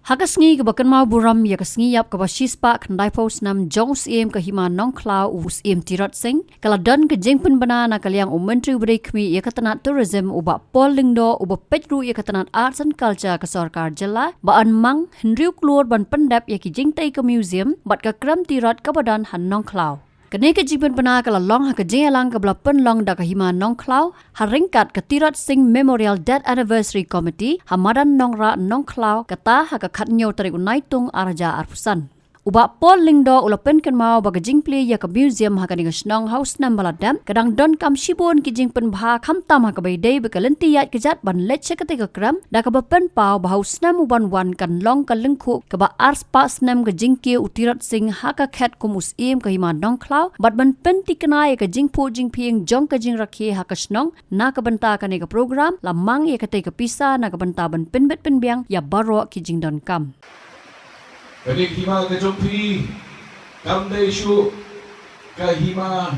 Hakasngi kebakan mau buram ya kasngiyap ke basispa kandai paus nam Jones em ke hima nong klau us em tirot sing kala don ke jengpen bana na kaliang menteri berekmi ya katanat tourism uba pol lingdo uba petru ya katanat arts and culture ke sarkar jela baan mang hendriu keluar ban pendap ya ki jengtai ke museum bat ke kram tirot ke badan han nong klau. Kene ke jimpen pena kala long ha ke jengalang ke bela penlong da ke hima nong klau haringkat ke tirot sing memorial death anniversary committee hamadan nong ra nong klau kata ha ke khatnyo tarik unaitung araja arpusan. Uba pol lingdo ulapen ken mau baga jingpli ya ke museum ha kaning snong house nam baladam kadang don kam shibon ki jingpen bha khamtam ha ke baidei be kalenti yat ke jat ban leche ke te kram da ke bapen pau ba house nam uban wan kan long ka lingkhu ke ba ars pas nam ke jingke utirat sing ha ka khat kumus em ke hima nong klau bat ban pen tiknai ke jingpo jingpieng jong ke jing rakhe ha ka snong na ke benta kane ke program lamang ye ke te ke pisa na ke benta ban pen bet pen biang ya baro ki jing don kam. Kadik hima ke jompi kamde isu ke hima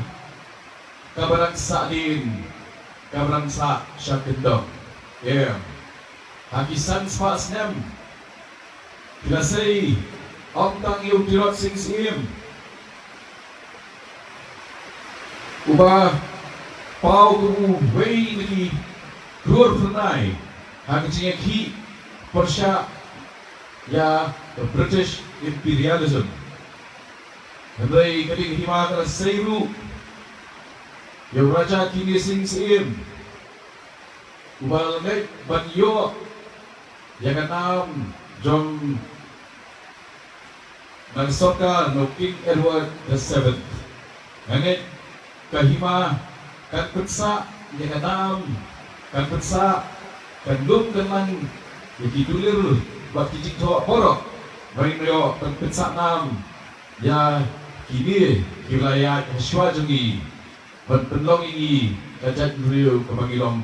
kabarang sadin kabarang sa syakendong hakisan spas nem kilasai omtang yu tirot sing sim uba pau kumu wei lagi keluar pernai hakisan ki persya ya the British imperialism. Hendai kadik hima kala seiru ya raja kini sing sim ubal mek ban yo ya kanam jom nang soka no King Edward VII. Nganit kahima kan petsa ya kanam kan petsa kan lum kan ya kidulir buat kijik tok porok bagi meo penpesak nam ya kini wilayah Syua jengi penlong ini kajat beriu kemangilong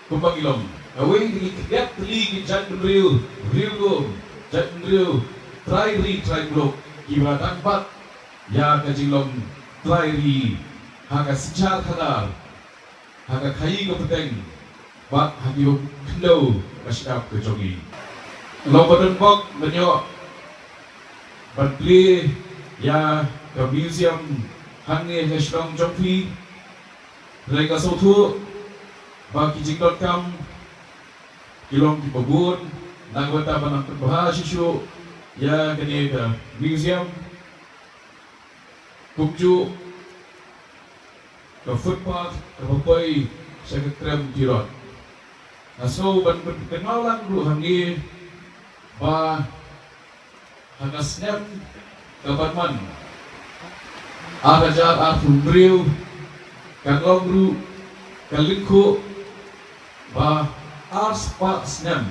kumpangilong awing di kiat teli kijat beriu riu jat beriu trai blok kiwa tanpat ya kajilong trai haka sejar kadar haka kai kepeteng bak hakiuk kendo masyarakat kejongi Lompatan bok menyo bantli ya ke museum hangi hashtag jompi mereka sotu bagi jingdot.com kilong di pebun nanggota banang berbahasa isu ya kini ke museum bukju ke footpath ke papai sekretrem tirot so ban kenalan dulu hangi ba hagasnem kabarman arajar arfumbriu kalongru kalingku ba ars pasnem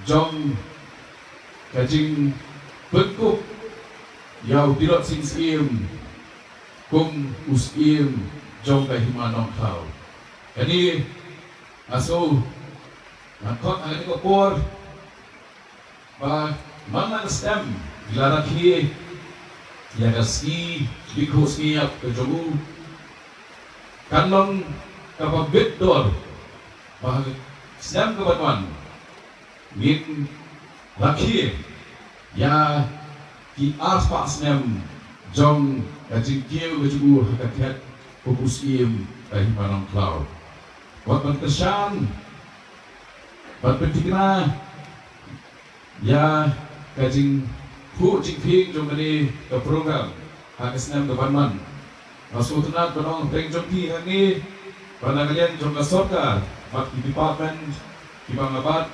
jong kajing bekuk yau dirot sing sim kum usim jong kahimanong kau jadi aso nakot ang ko por ba mana stem dilarang hi ya gaski bikoski ap kejogu kanong kapabit dor ba stem kabatwan min rakhi ya ki aspas nem jong kajing kieu kejogu hakakat pupusim kahimanong klau wat kesan bat petikna ya kajing pu jingping jong kani ke program hakasnam government masuk tenat penong peng jompi hani panagalian jong kasorka mat di department di bangabat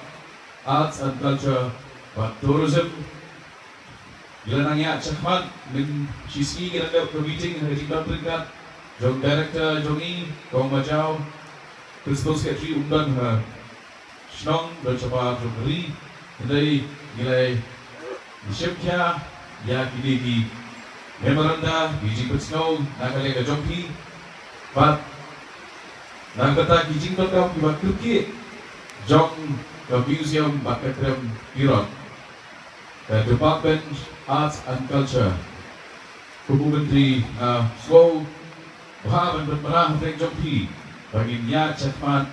arts and culture but tourism gilanangya chakmat min sisi gilanda meeting hari peringkat jong director jongi kong majau principal secretary undan ha snong dan coba jongri Hendai nilai disyapkya ya kini di memoranda Beijing Persno nakale ke jompi bat nangkata Beijing Persno kibat Turki jong ke museum bakatrem Iran the Department Arts and Culture Kubu Menteri Slow Bahan berperang Frank Jompi bagi niat cakmat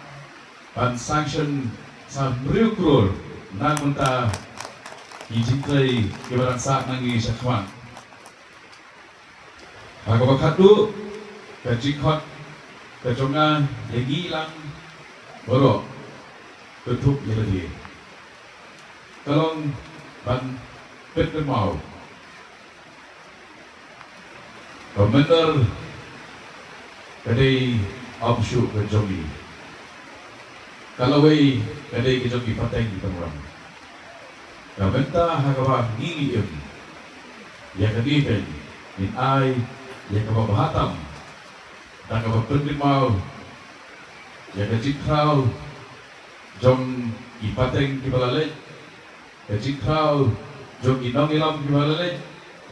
dan sanction sa meriu kror na kunta ijintlay kibaransa nangi sakwan Hagabakatu kajikot kajonga yagi lang boro tutup yeladi kalong ban petmau Komentar kadai absyu kejogi kalawai kadai kejogi pateng di temurang Kabenta hagawa ngingiyem ya kadipen in ay ya kababahatam dan kabapendrimau ya kajikrau jong ipateng kibalalej kajikrau jong inong ilam kibalalej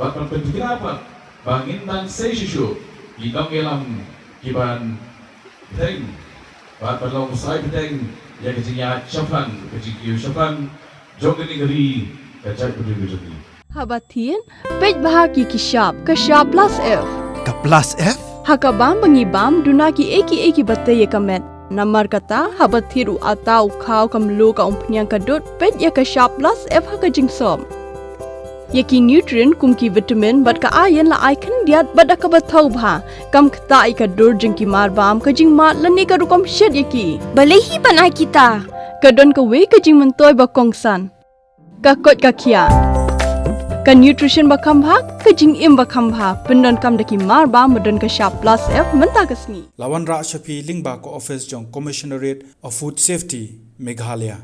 bat perpendikirapat bangin dan sesisu inong ilam kiban teng bat perlong usai peteng ya kajinya syafran kajikiu syafran jong geni kajai berdiri Habatin, pej bahagi kishap plus F. Ka plus F? Hakabam bangibam dunaki eki batay kamet. Namar kata habathiru atau kau kamlu ka umpnyang kadut pej ya kishap plus F haka jingsom. Yaki nutrient kumki vitamin bat ka ayan la icon diat bat ka bathau bha. Kam kata ika dur jingki marbam ka jing mat lani ka rukom shed yaki. Balehi panai kita. Kadon ka we ka jing mentoy ba kongsan. Ka kot ka kia. Ka nutrition bakam bhag ka jing im bakam bha pendon kam daki mar ba modon ka sharp plus F menta kasni Lawan Ra Shafi Lingba ko office jong Commissionerate of Food Safety Meghalaya